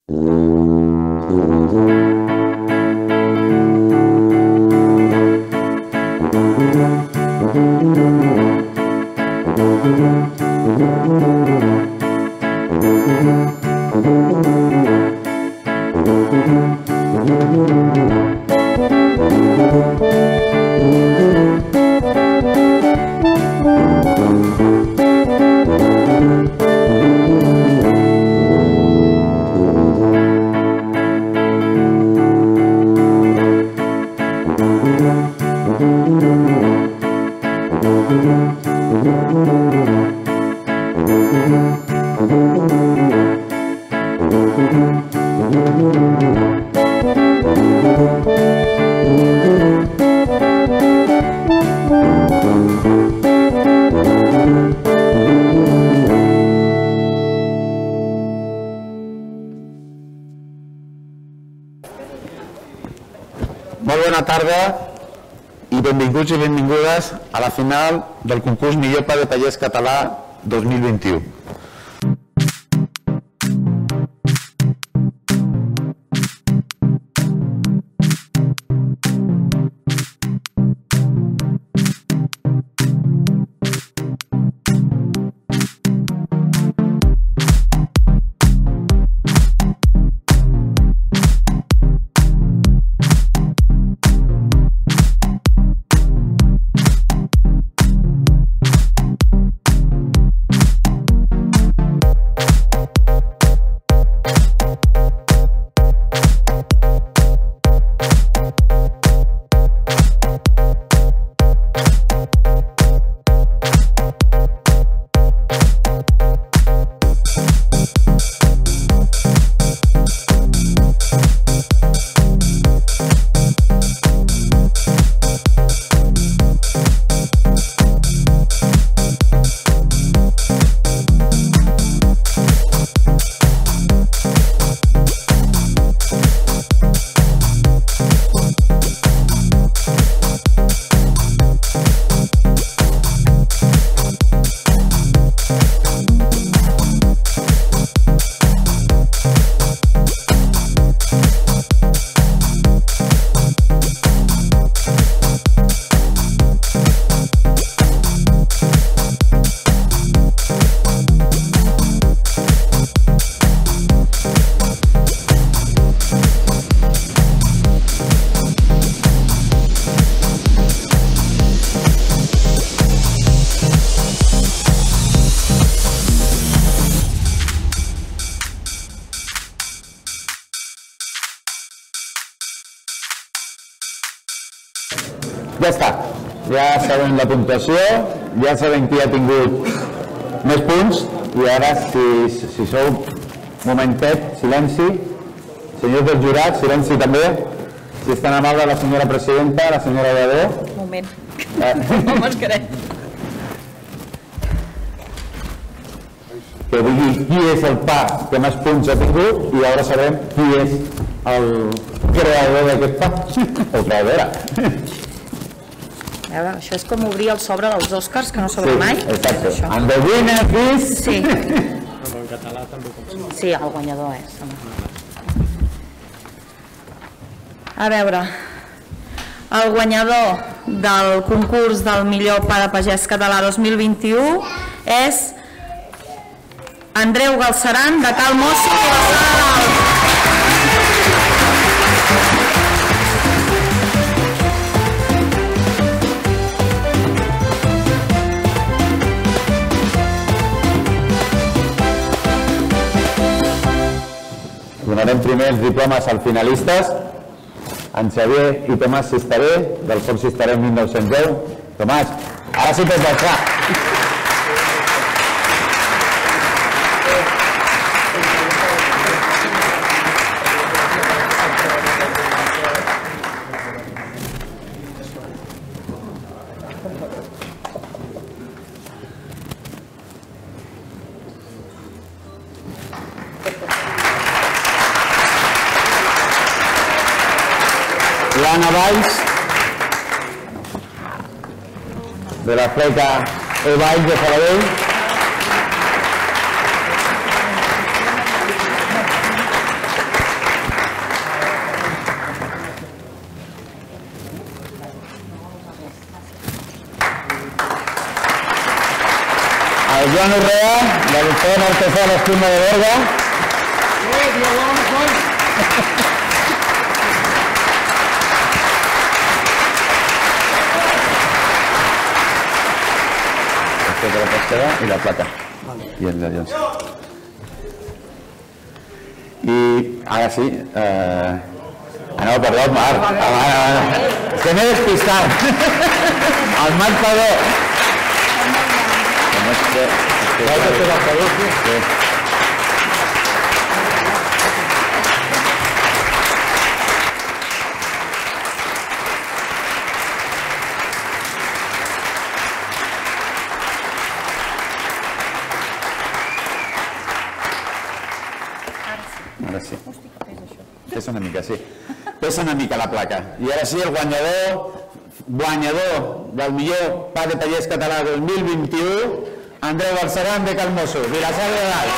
Molt bona tarda i benvinguts i benvingudes a la final del concurs Millor Pa de Pagès Català 2021. Ja està, ja sabem la puntuació, ja sabem qui ha tingut més punts i ara, si sou, momentet, silenci, senyors del jurat, silenci també, si és tan amable la senyora presidenta, la senyora Lladó. Un moment, no mascaret. Que digui qui és el pa que més punts ha tingut i ara sabrem qui és el creador d'aquest pa, o creadora. A veure, això és com obrir el sobre dels Oscars, que no s'obre mai. Sí, exacte. And the winner is... Sí. Però en català també pot ser. Sí, el guanyador és. A veure, el guanyador del concurs del millor pa de pagès català 2021 és Andreu Galceran, de Cal Mosso i la Sala d'Alt. Donarem primer els diplomes als finalistes, en Xavier i Tomàs Cisteré, del Fons Cisteré 1910. Tomàs, ara sí pots baixar. L'Anna Valls, de la fleca Valls de Sabadell. Joan Urrea, de l'Institut Artesà de l'Espina de Berga. Este de la pesquera y la plata. Y el de Jones. Y ahora sí, no, perdó, Marc. És que m'he despistat. El Marc Padó. Ara sí. Pesa una mica, sí. Pesa una mica la placa. I ara sí, el guanyador del millor pa de pagès català 2021, Andreu Balceran de Calmoso, Vilassar de Dalt.